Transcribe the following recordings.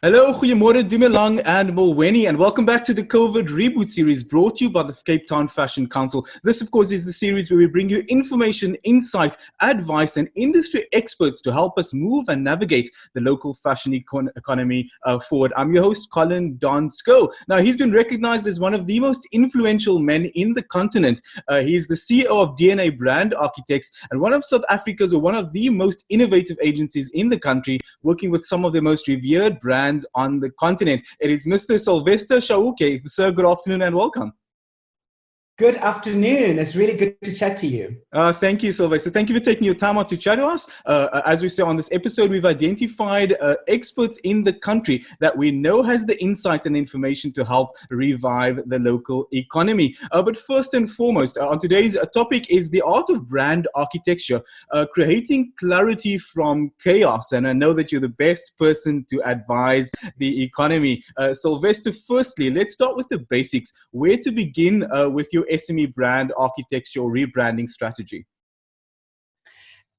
Hello, goedemorgen, Dumelang and Mulweni, and welcome back to the COVID Reboot series brought to you by the Cape Town Fashion Council. This, of course, is the series where we bring you information, insight, advice, and industry experts to help us move and navigate the local fashion economy forward. I'm your host, Colin Donsko. Now, he's been recognized as one of the most influential men in the continent. He's the CEO of DNA Brand Architects and one of South Africa's or one of the most innovative agencies in the country, working with some of the most revered brands on the continent. It is Mr. Sylvester Chauke. Sir, good afternoon and welcome. Good afternoon. It's really good to chat to you. Thank you, Sylvester. Thank you for taking your time out to chat to us. As we say on this episode, we've identified experts in the country that we know has the insight and information to help revive the local economy. But first and foremost, on today's topic is the art of brand architecture, creating clarity from chaos. And I know that you're the best person to advise the economy. Sylvester, firstly, let's start with the basics. Where to begin with your SME brand architecture or rebranding strategy?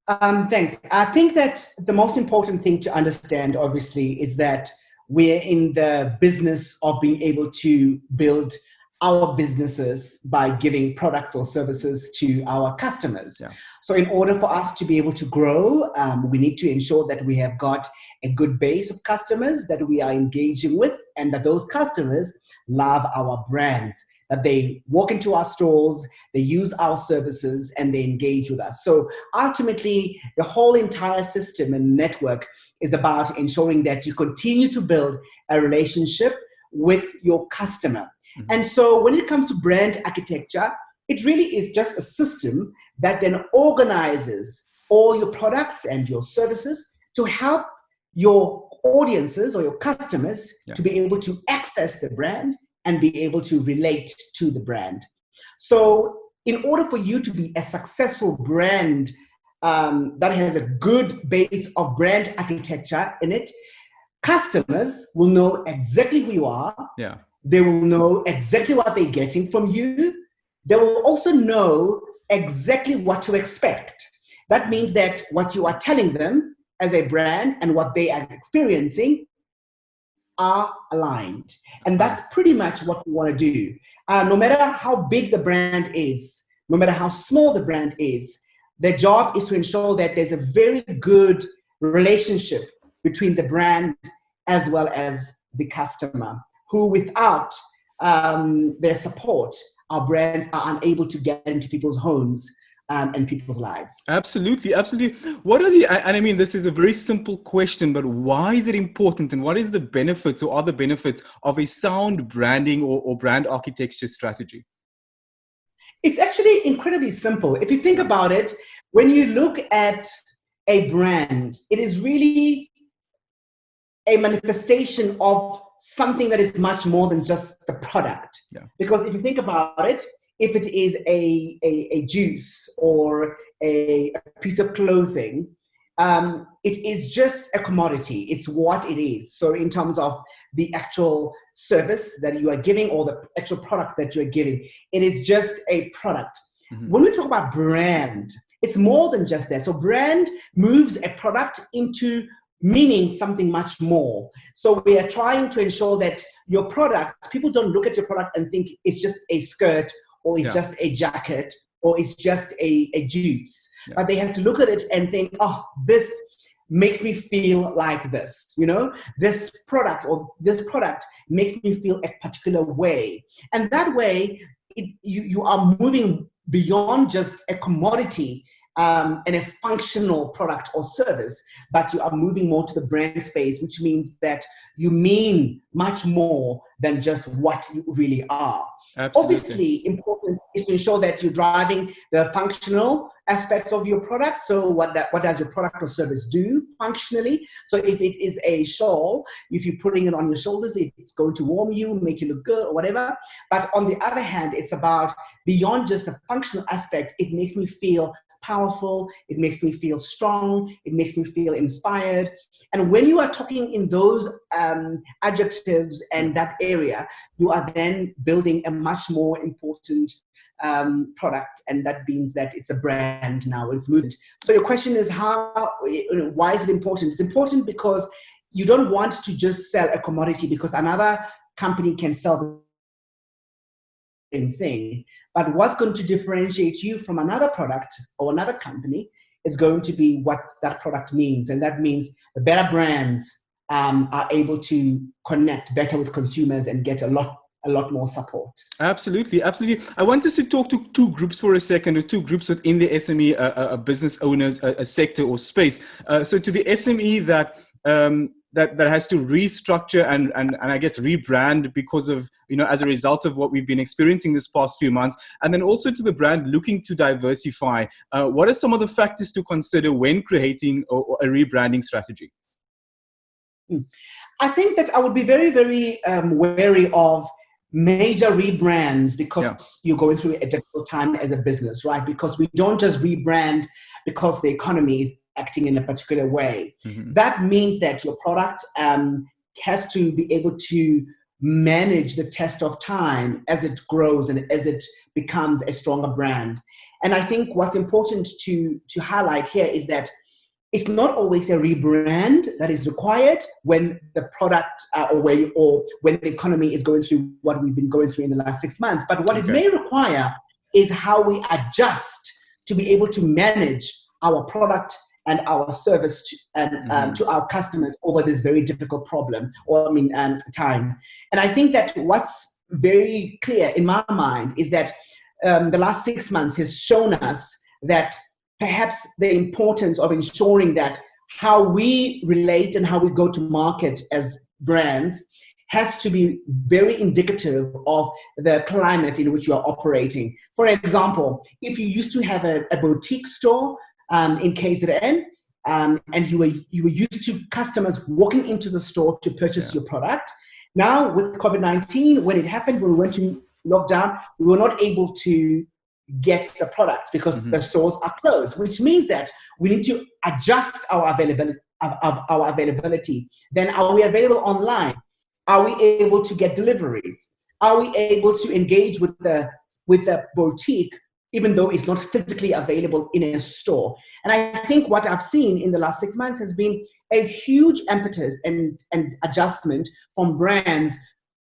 Thanks. I think that the most important thing to understand, obviously, is that we're in the business of being able to build our businesses by giving products or services to our customers. Yeah. So in order for us to be able to grow, we need to ensure that we have got a good base of customers that we are engaging with and that those customers love our brands, that they walk into our stores, they use our services, and they engage with us. So ultimately, the whole entire system and network is about ensuring that you continue to build a relationship with your customer. Mm-hmm. And so when it comes to brand architecture, it really is just a system that then organizes all your products and your services to help your audiences or your customers to be able to access the brand and be able to relate to the brand. So in order for you to be a successful brand that has a good base of brand architecture in it, customers will know exactly who you are. Yeah. They will know exactly what they're getting from you. They will also know exactly what to expect. That means that what you are telling them as a brand and what they are experiencing are aligned. And that's pretty much what we want to do. No matter how big the brand is, no matter how small the brand is, their job is to ensure that there's a very good relationship between the brand as well as the customer, who without their support, our brands are unable to get into people's homes and people's lives. Absolutely, absolutely. What are and I mean, this is a very simple question, but why is it important and what is the benefits or other benefits of a sound branding or brand architecture strategy? It's actually incredibly simple. If you think about it, when you look at a brand, it is really a manifestation of something that is much more than just the product. Yeah. Because if you think about it, if it is a juice or a piece of clothing, it is just a commodity. It's what it is. So in terms of the actual service that you are giving or the actual product that you're giving, it is just a product. Mm-hmm. When we talk about brand, it's more than just that. So brand moves a product into meaning something much more. So we are trying to ensure that your product, people don't look at your product and think it's just a skirt or it's just a jacket, or it's just a juice. Yeah. But they have to look at it and think, oh, this makes me feel like this, this product makes me feel a particular way. And that way, you are moving beyond just a commodity and a functional product or service, but you are moving more to the brand space, which means that you mean much more than just what you really are. Absolutely. Obviously, important is to ensure that you're driving the functional aspects of your product. So what does your product or service do functionally? So if it is a shawl, if you're putting it on your shoulders, it's going to warm you, make you look good or whatever. But on the other hand, it's about beyond just a functional aspect. It makes me feel powerful. It makes me feel strong. It makes me feel inspired. And when you are talking in those adjectives and that area, you are then building a much more important product, and that means that it's a brand now, it's movement. So your question is why is it important? It's important because you don't want to just sell a commodity because another company can sell the same thing. But what's going to differentiate you from another product or another company is going to be what that product means. And that means the better brands are able to connect better with consumers and get a lot more support. Absolutely. I want us to talk to two groups for a second, or two groups within the SME business owners, a sector or space. So to the SME that has to restructure and I guess rebrand because of, as a result of what we've been experiencing this past few months, and then also to the brand looking to diversify. What are some of the factors to consider when creating a rebranding strategy? I think that I would be very, very wary of major rebrands because you're going through a difficult time as a business, right? Because we don't just rebrand because the economy is acting in a particular way. Mm-hmm. That means that your product has to be able to manage the test of time as it grows and as it becomes a stronger brand. And I think what's important to highlight here is that it's not always a rebrand that is required when the product or when the economy is going through what we've been going through in the last 6 months. But what it may require is how we adjust to be able to manage our product and our service to our customers over this very difficult time. And I think that what's very clear in my mind is that the last 6 months has shown us that perhaps the importance of ensuring that how we relate and how we go to market as brands has to be very indicative of the climate in which you are operating. For example, if you used to have a boutique store in KZN, and you were used to customers walking into the store to purchase your product, now with COVID-19, when it happened, when we went to lockdown, we were not able to get the product because the stores are closed, which means that we need to adjust our availability. Then are we available online? Are we able to get deliveries? Are we able to engage with the boutique even though it's not physically available in a store? And I think what I've seen in the last 6 months has been a huge impetus and adjustment from brands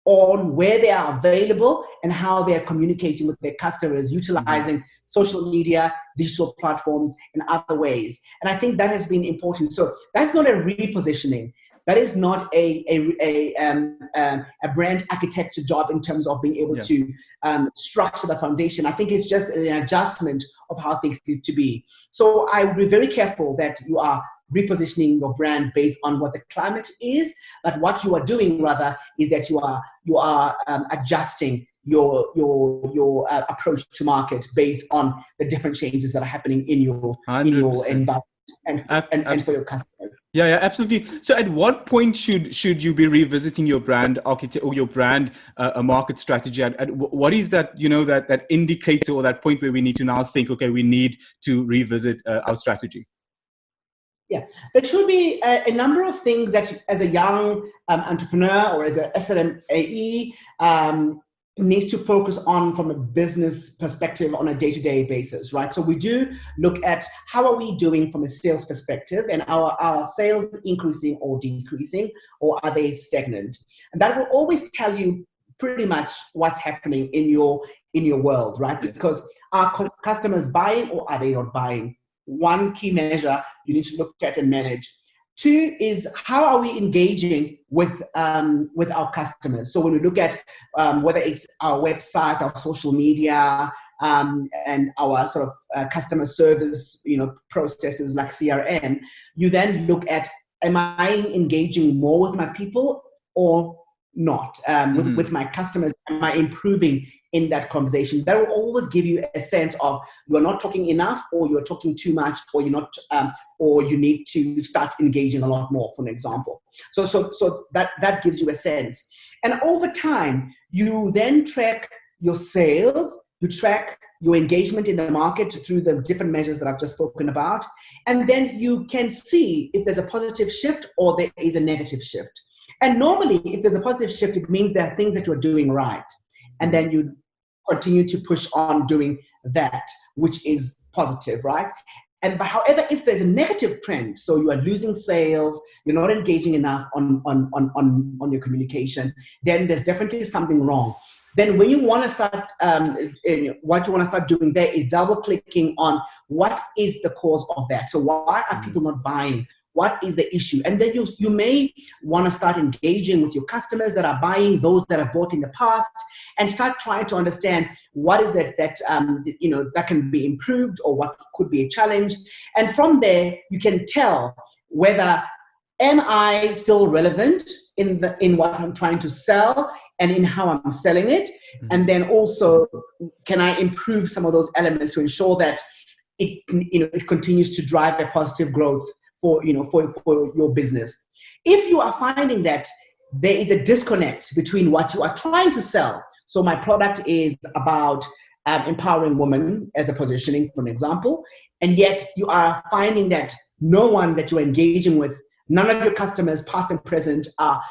on where they are available and how they are communicating with their customers, utilizing social media, digital platforms, and other ways. And I think that has been important. So that's not a repositioning. That is not a brand architecture job in terms of being able to structure the foundation. I think it's just an adjustment of how things need to be. So I would be very careful that you are repositioning your brand based on what the climate is, but what you are doing rather is that you are adjusting your approach to market based on the different changes that are happening in your environment and for your customers. Yeah, absolutely. So at what point should you be revisiting your brand architect or your brand market strategy? At what is that, that indicator or that point where we need to now think, okay, we need to revisit our strategy? Yeah, there should be a number of things that as a young entrepreneur or as a SME needs to focus on from a business perspective on a day-to-day basis, right? So we do look at how are we doing from a sales perspective, and our sales increasing or decreasing, or are they stagnant? And that will always tell you pretty much what's happening in your world, right? Because are customers buying or are they not buying? One key measure you need to look at and manage. Two is how are we engaging with our customers? So when we look at whether it's our website, our social media, and our sort of customer service, processes like CRM, you then look at, am I engaging more with my people or not? With my customers, am I improving in that conversation? That will always give you a sense of you're not talking enough, or you're talking too much, or you're not, or you need to start engaging a lot more, for an example. So that gives you a sense. And over time, you then track your sales, you track your engagement in the market through the different measures that I've just spoken about. And then you can see if there's a positive shift or there is a negative shift. And normally, if there's a positive shift, it means there are things that you're doing right. And then you continue to push on doing that, which is positive, right? But however, if there's a negative trend, so you are losing sales, you're not engaging enough on your communication, then there's definitely something wrong. Then when you want to start, what you want to start doing there is double clicking on what is the cause of that. So why are people not buying? What is the issue? And then you may want to start engaging with your customers that are buying, those that have bought in the past, and start trying to understand what is it that that can be improved or what could be a challenge. And from there, you can tell whether am I still relevant in what I'm trying to sell and in how I'm selling it, and then also can I improve some of those elements to ensure that it continues to drive a positive growth for your business. If you are finding that there is a disconnect between what you are trying to sell, so my product is about empowering women as a positioning, for an example, and yet you are finding that no one that you're engaging with, none of your customers, past and present, are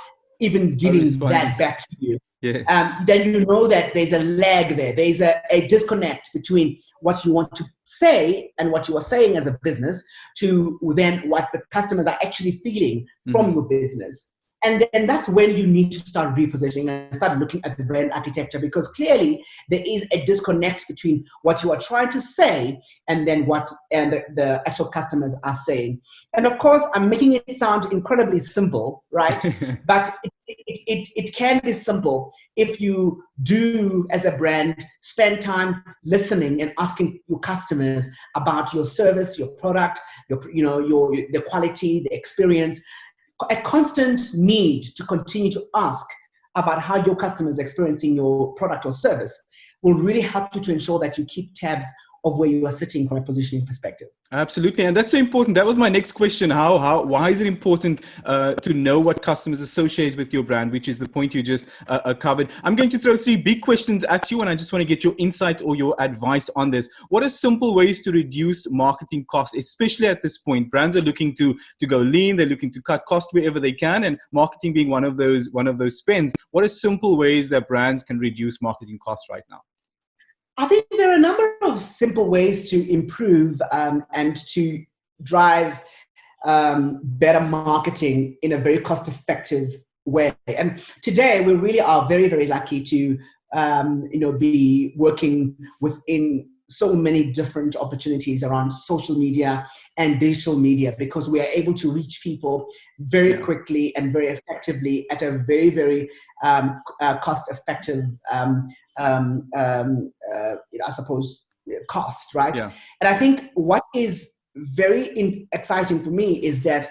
even giving that back to you. Yes. Then you know that there's a lag there. There's a disconnect between what you want to say and what you are saying as a business to then what the customers are actually feeling from your business. And then that's when you need to start repositioning and start looking at the brand architecture, because clearly there is a disconnect between what you are trying to say and then what the actual customers are saying. And of course, I'm making it sound incredibly simple, right? But it can be simple if you do, as a brand, spend time listening and asking your customers about your service, your product, the quality, the experience. A constant need to continue to ask about how your customers are experiencing your product or service will really help you to ensure that you keep tabs of where you are sitting from a positioning perspective. Absolutely. And that's so important. That was my next question. Why is it important to know what customers associate with your brand, which is the point you just covered? I'm going to throw 3 big questions at you, and I just want to get your insight or your advice on this. What are simple ways to reduce marketing costs, especially at this point? Brands are looking to go lean. They're looking to cut costs wherever they can, and marketing being one of those spends. What are simple ways that brands can reduce marketing costs right now? I think there are a number of simple ways to improve and to drive better marketing in a very cost-effective way. And today, we really are very, very lucky to be working within so many different opportunities around social media and digital media, because we are able to reach people very quickly and very effectively at a very, very cost-effective I suppose, cost, right? Yeah. And I think what is very exciting for me is that,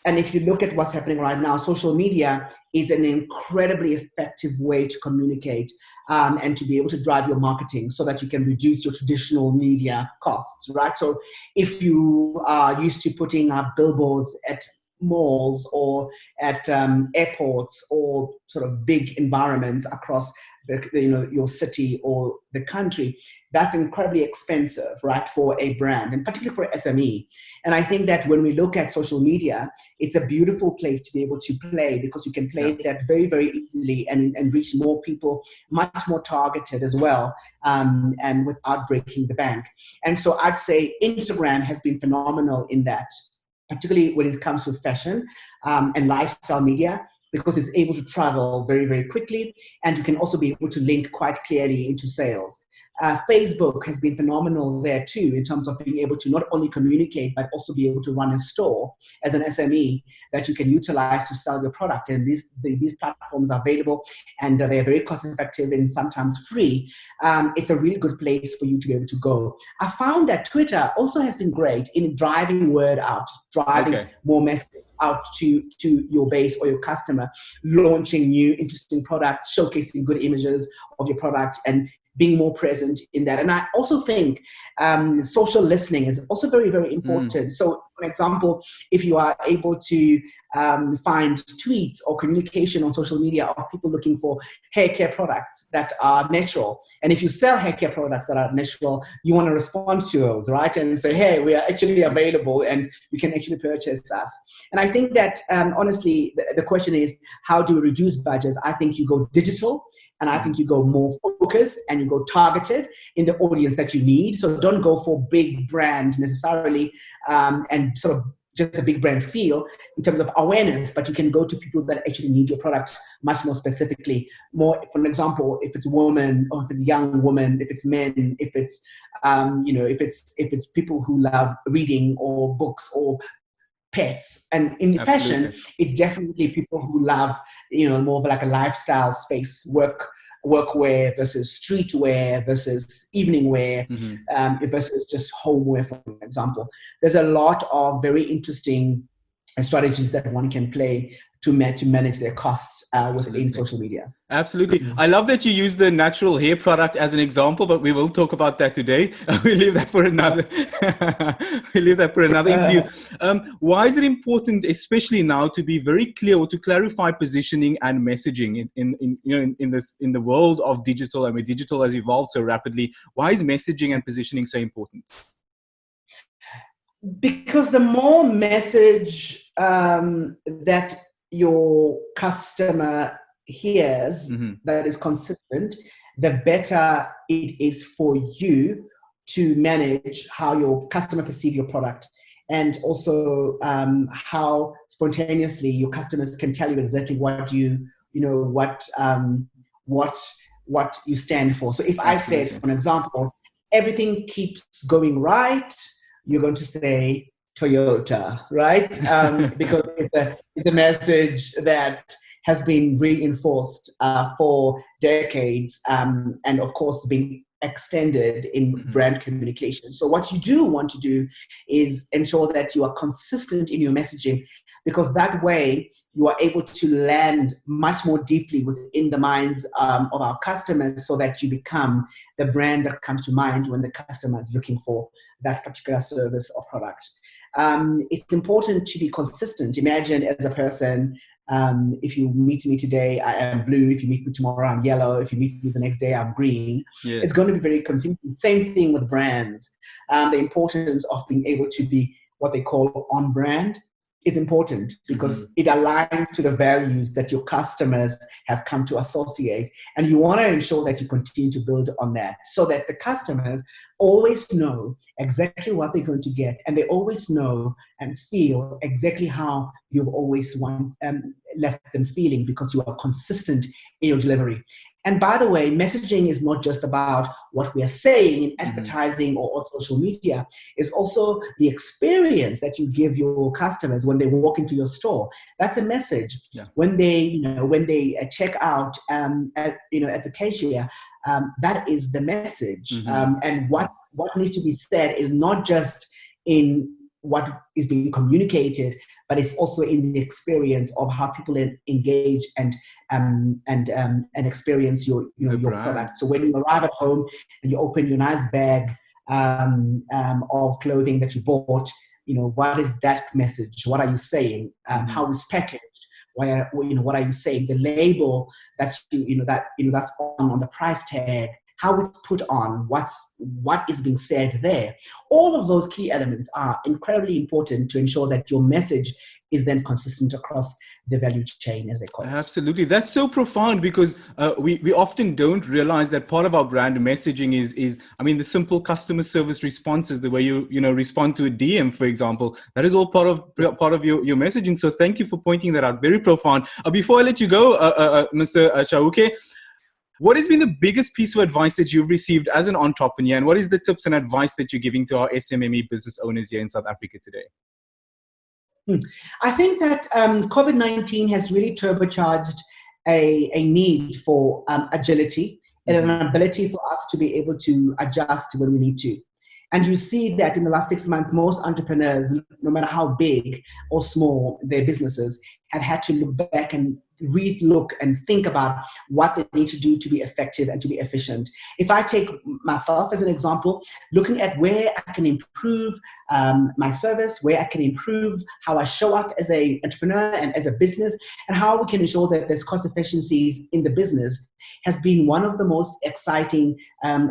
and if you look at what's happening right now, social media is an incredibly effective way to communicate and to be able to drive your marketing so that you can reduce your traditional media costs, right? So if you are used to putting up billboards at malls or at airports or sort of big environments across your city or the country, that's incredibly expensive, right, for a brand, and particularly for SME. And I think that when we look at social media, it's a beautiful place to be able to play, because you can play that very, very easily and reach more people, much more targeted as well, and without breaking the bank. And so I'd say Instagram has been phenomenal in that, particularly when it comes to fashion and lifestyle media, because it's able to travel very, very quickly, and you can also be able to link quite clearly into sales. Facebook has been phenomenal there too, in terms of being able to not only communicate, but also be able to run a store as an SME that you can utilize to sell your product. And these platforms are available, and they're very cost effective and sometimes free. It's a really good place for you to be able to go. I found that Twitter also has been great in driving word out, driving more message out to your base or your customer, launching new interesting products, showcasing good images of your product, and being more present in that. And I also think social listening is also very, very important. So, for example, if you are able to find tweets or communication on social media of people looking for hair care products that are natural, and if you sell hair care products that are natural, you want to respond to those, right? And say, hey, we are actually available and you can actually purchase us. And I think that, honestly, the question is, how do we reduce budgets? I think you go digital, and I think you go more focused and you go targeted in the audience that you need. So don't go for big brand necessarily, and sort of just a big brand feel in terms of awareness, but you can go to people that actually need your product much more specifically. More, for example, if it's women or if it's young women, if it's men, if it's if it's people who love reading or books or pets. And in fashion, it's definitely people who love, more of like a lifestyle space, workwear versus streetwear versus evening wear, versus just homeware, for example. There's a lot of very interesting strategies that one can play to manage their costs within social media. Absolutely. I love that you use the natural hair product as an example, but we will talk about that today. We'll leave that for another. We'll leave that for another interview. Why is it important, especially now, to be very clear or to clarify positioning and messaging in the world of digital, and where digital has evolved so rapidly? Why is messaging and positioning so important? Because the more message that your customer hears that is consistent, the better it is for you to manage how your customer perceive your product, and also how spontaneously your customers can tell you exactly what what you stand for. So if I said, for an example, everything keeps going right, you're going to say Toyota, right? Because it's a message that has been reinforced for decades, and of course being extended in brand communication. So what you do want to do is ensure that you are consistent in your messaging, because that way you are able to land much more deeply within the minds of our customers, so that you become the brand that comes to mind when the customer is looking for that particular service or product. It's important to be consistent. Imagine, as a person, if you meet me today, I am blue. If you meet me tomorrow, I'm yellow. If you meet me the next day, I'm green. Yeah. It's going to be very confusing. Same thing with brands. The importance of being able to be what they call on brand is important, because it aligns to the values that your customers have come to associate. And you want to ensure that you continue to build on that, so that the customers always know exactly what they're going to get, and they always know and feel exactly how you've always left them feeling, because you are consistent in your delivery. And by the way, messaging is not just about what we are saying in advertising or social media. It's also the experience that you give your customers when they walk into your store. That's a message. Yeah. When they check out at the cashier, that is the message. And what needs to be said is not just in what is being communicated, but it's also in the experience of how people engage and experience your product. So when you arrive at home and you open your nice bag of clothing that you bought, what is that message? What are you saying? How it's packaged? What are you saying? The label that that's on the price tag, how it's put on, what is being said there. All of those key elements are incredibly important to ensure that your message is then consistent across the value chain, as they call it. Absolutely. That's so profound, because we often don't realize that part of our brand messaging is the simple customer service responses, the way you respond to a DM, for example. That is all part of your messaging. So thank you for pointing that out. Very profound. Before I let you go, Mr. Chauke, what has been the biggest piece of advice that you've received as an entrepreneur, and what is the tips and advice that you're giving to our SMME business owners here in South Africa today? I think that COVID-19 has really turbocharged a need for agility and an ability for us to be able to adjust when we need to. And you see that in the last 6 months, most entrepreneurs, no matter how big or small their businesses, have had to look back and relook and think about what they need to do to be effective and to be efficient. If I take myself as an example, looking at where I can improve my service, where I can improve how I show up as an entrepreneur and as a business, and how we can ensure that there's cost efficiencies in the business, has been one of the most exciting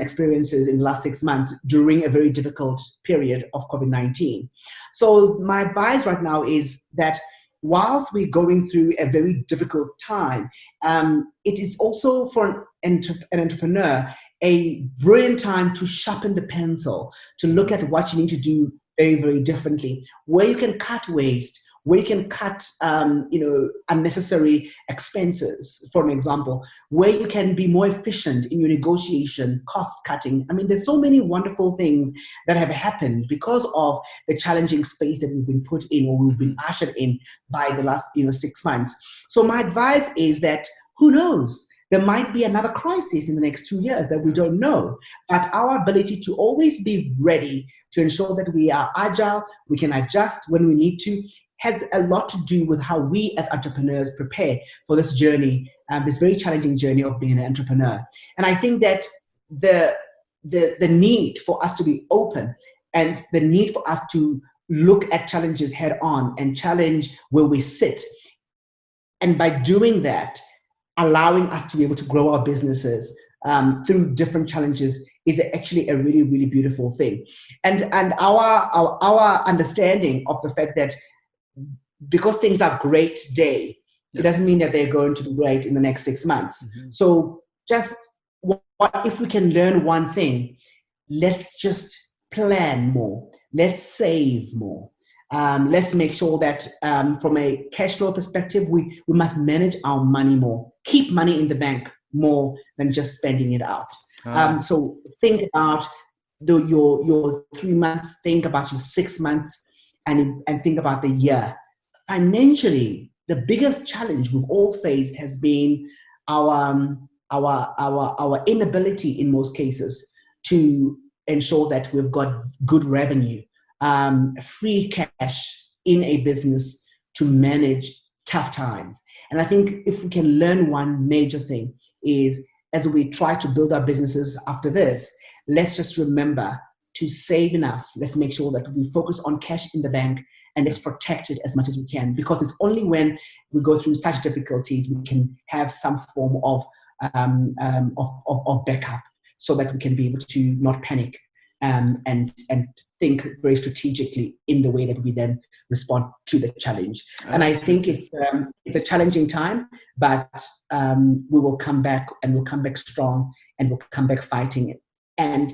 experiences in the last 6 months during a very difficult period of COVID-19. So my advice right now is that whilst we're going through a very difficult time, it is also for an entrepreneur a brilliant time to sharpen the pencil, to look at what you need to do very, very differently, where you can cut waste, where you can cut unnecessary expenses, for an example, where you can be more efficient in your negotiation, cost cutting. I mean, there's so many wonderful things that have happened because of the challenging space that we've been put in, or we've been ushered in by the last 6 months. So my advice is that, who knows? There might be another crisis in the next 2 years that we don't know. But our ability to always be ready to ensure that we are agile, we can adjust when we need to, has a lot to do with how we as entrepreneurs prepare for this journey, this very challenging journey of being an entrepreneur. And I think that the need for us to be open and the need for us to look at challenges head on and challenge where we sit, and by doing that, allowing us to be able to grow our businesses through different challenges is actually a really, really beautiful thing. And our understanding of the fact that because things are great today, it doesn't mean that they're going to be great in the next 6 months. Mm-hmm. So just what if we can learn one thing, let's just plan more. Let's save more. Let's make sure that from a cash flow perspective, we must manage our money more, keep money in the bank more than just spending it out. So think about your 3 months, think about your 6 months, and think about the year. Financially, the biggest challenge we've all faced has been our inability in most cases to ensure that we've got good revenue, free cash in a business to manage tough times. And I think if we can learn one major thing is, as we try to build our businesses after this, let's just remember to save enough. Let's make sure that we focus on cash in the bank and let's protect it as much as we can, because it's only when we go through such difficulties we can have some form of backup, so that we can be able to not panic and think very strategically in the way that we then respond to the challenge. And I think it's a challenging time, but we will come back, and we'll come back strong, and we'll come back fighting and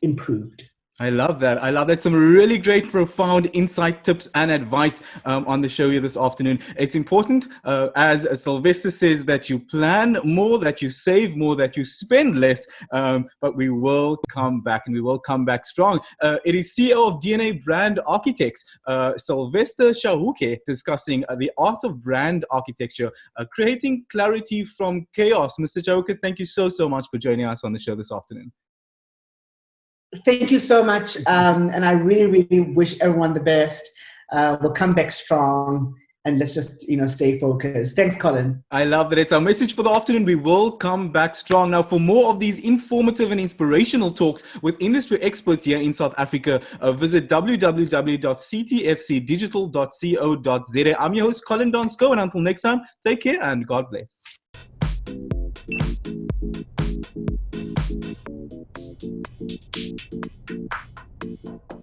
improved. I love that. I love that. Some really great, profound insight, tips, and advice on the show here this afternoon. It's important, as Sylvester says, that you plan more, that you save more, that you spend less, but we will come back, and we will come back strong. It is CEO of DNA Brand Architects, Sylvester Chauke, discussing the art of brand architecture, creating clarity from chaos. Mr. Chauke, thank you so much for joining us on the show this afternoon. Thank you so much. And I really, really wish everyone the best. We'll come back strong, and let's just, stay focused. Thanks, Colin. I love that. It's our message for the afternoon. We will come back strong. Now, for more of these informative and inspirational talks with industry experts here in South Africa, visit www.ctfcdigital.co.za. I'm your host, Colin Donsko, and until next time, take care and God bless. Thank you.